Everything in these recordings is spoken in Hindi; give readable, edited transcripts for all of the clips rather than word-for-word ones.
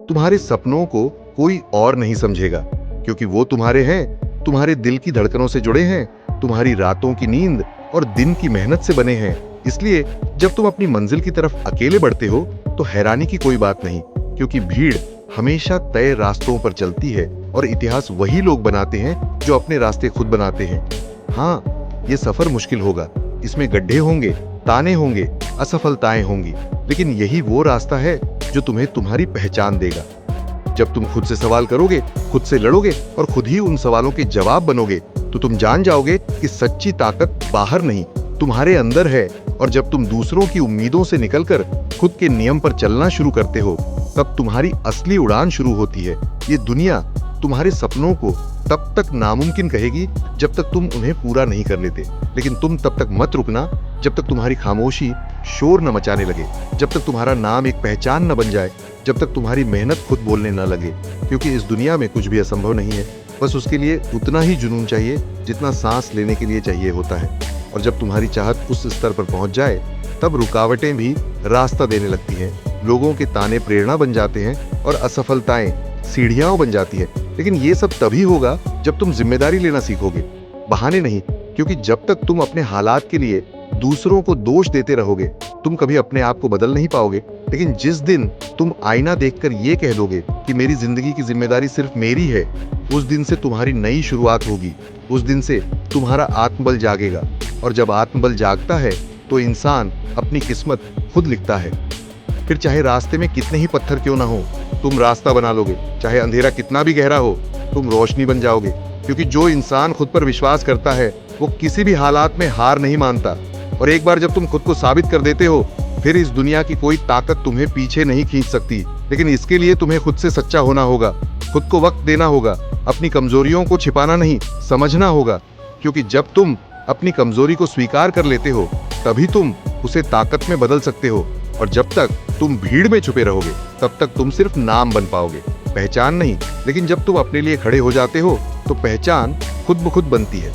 तुम्हारे सपनों को कोई और नहीं समझेगा, क्योंकि वो तुम्हारे हैं, तुम्हारे दिल की धड़कनों से जुड़े हैं, तुम्हारी रातों की नींद और दिन की मेहनत से बने हैं। इसलिए जब तुम अपनी मंजिल की तरफ अकेले बढ़ते हो तो हैरानी की कोई बात नहीं, क्योंकि भीड़ हमेशा तय रास्तों पर चलती है और इतिहास वही लोग बनाते हैं जो अपने रास्ते खुद बनाते हैं। हाँ, ये सफर मुश्किल होगा, इसमें गड्ढे होंगे, ताने होंगे, असफलताएं होंगी, लेकिन यही वो रास्ता है जो तुम्हें तुम्हारी पहचान देगा। जब तुम खुद से सवाल करोगे, खुद से लड़ोगे और खुद ही उन सवालों के जवाब बनोगे, तो तुम जान जाओगे कि सच्ची ताकत बाहर नहीं, तुम्हारे अंदर है। और जब तुम दूसरों की उम्मीदों से निकलकर खुद के नियम पर चलना शुरू करते हो, तब तुम्हारी असली उड़ान शुरू होती है। ये दुनिया तुम्हारे सपनों को तब तक नामुमकिन कहेगी जब तक तुम उन्हें पूरा नहीं कर लेते, लेकिन तुम तब तक मत रुकना जब तक तुम्हारी खामोशी शोर न मचाने लगे, जब तक तुम्हारा नाम एक पहचान न बन जाए, जब तक तुम्हारी मेहनत खुद बोलने न लगे। क्योंकि इस दुनिया में कुछ भी असंभव नहीं है, बस उसके लिए उतना ही जुनून चाहिए जितना सांस लेने के लिए चाहिए होता है। और जब तुम्हारी चाहत उस स्तर पर पहुंच जाए, तब रुकावटें भी रास्ता देने लगती हैं, लोगों के ताने प्रेरणा बन जाते हैं और असफलताएं सीढ़ियां बन जाती है। लेकिन ये सब तभी होगा जब तुम जिम्मेदारी लेना सीखोगे, बहाने नहीं। क्योंकि जब तक तुम अपने हालात के लिए दूसरों को दोष देते रहोगे, तुम कभी अपने आप को बदल नहीं पाओगे। लेकिन जिस दिन तुम आईना देखकर ये कह दोगे कि मेरी जिंदगी की जिम्मेदारी सिर्फ मेरी है, उस दिन से तुम्हारी नई शुरुआत होगी। उस दिन से तुम्हारा आत्मबल जागेगा, और जब आत्मबल जागता है तो इंसान अपनी किस्मत खुद लिखता है। फिर चाहे रास्ते में कितने ही पत्थर क्यों ना हो, तुम रास्ता बना लोगे। चाहे अंधेरा कितना भी गहरा हो, तुम रोशनी बन जाओगे। क्योंकि जो इंसान खुद पर विश्वास करता है, वो किसी भी हालात में हार नहीं मानता। और एक बार जब तुम खुद को साबित कर देते हो, फिर इस दुनिया की कोई ताकत तुम्हें पीछे नहीं खींच सकती। लेकिन इसके लिए तुम्हें खुद से सच्चा होना होगा, खुद को वक्त देना होगा, अपनी कमजोरियों को छिपाना नहीं, समझना होगा। क्योंकि जब तुम अपनी कमजोरी को स्वीकार कर लेते हो, तभी तुम उसे ताकत में बदल सकते हो। और जब तक तुम भीड़ में छुपे रहोगे, तब तक तुम सिर्फ नाम बन पाओगे, पहचान नहीं। लेकिन जब तुम अपने लिए खड़े हो जाते हो, तो पहचान खुद ब खुद बनती है।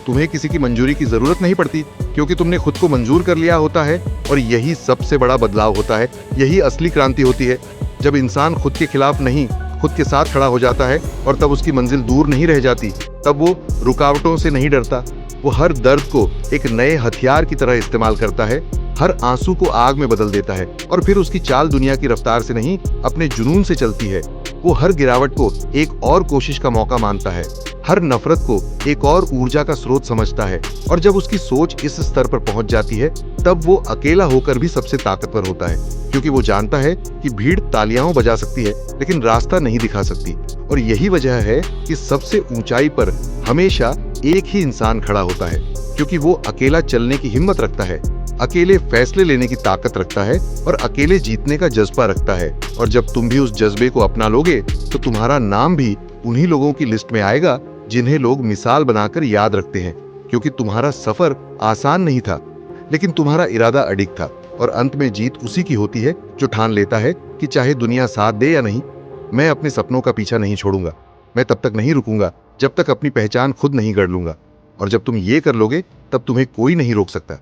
तुम्हें किसी की मंजूरी की जरूरत नहीं पड़ती, क्योंकि तुमने खुद को मंजूर कर लिया होता है। और यही सबसे बड़ा बदलाव होता है, यही असली क्रांति होती है। जब इंसान खुद के खिलाफ नहीं, खुद के साथ खड़ा हो जाता है, और तब उसकी मंजिल दूर नहीं रह जाती। तब वो रुकावटों से नहीं डरता, वो हर दर्द को एक नए हथियार की तरह इस्तेमाल करता है, हर आंसू को आग में बदल देता है। और फिर उसकी चाल दुनिया की रफ्तार से नहीं, अपने जुनून से चलती है। वो हर गिरावट को एक और कोशिश का मौका मानता है, हर नफरत को एक और ऊर्जा का स्रोत समझता है। और जब उसकी सोच इस स्तर पर पहुंच जाती है, तब वो अकेला होकर भी सबसे ताकतवर होता है। क्योंकि वो जानता है कि भीड़ तालियां बजा सकती है, लेकिन रास्ता नहीं दिखा सकती। और यही वजह है कि सबसे ऊंचाई पर हमेशा एक ही इंसान खड़ा होता है, क्योंकि वो अकेला चलने की हिम्मत रखता है, अकेले फैसले लेने की ताकत रखता है, और अकेले जीतने का जज्बा रखता है। और जब तुम भी उस जज्बे को अपना लोगे, तो तुम्हारा नाम भी उन्हीं लोगों की लिस्ट में आएगा जिन्हें लोग मिसाल बनाकर याद रखते हैं। क्योंकि तुम्हारा सफर आसान नहीं था, लेकिन तुम्हारा इरादा अडिग था। और अंत में जीत उसी की होती है जो ठान लेता है कि चाहे दुनिया साथ दे या नहीं, मैं अपने सपनों का पीछा नहीं छोड़ूंगा। मैं तब तक नहीं रुकूंगा जब तक अपनी पहचान खुद नहीं गढ़ लूंगा। और जब तुम ये कर लोगे, तब तुम्हें कोई नहीं रोक सकता।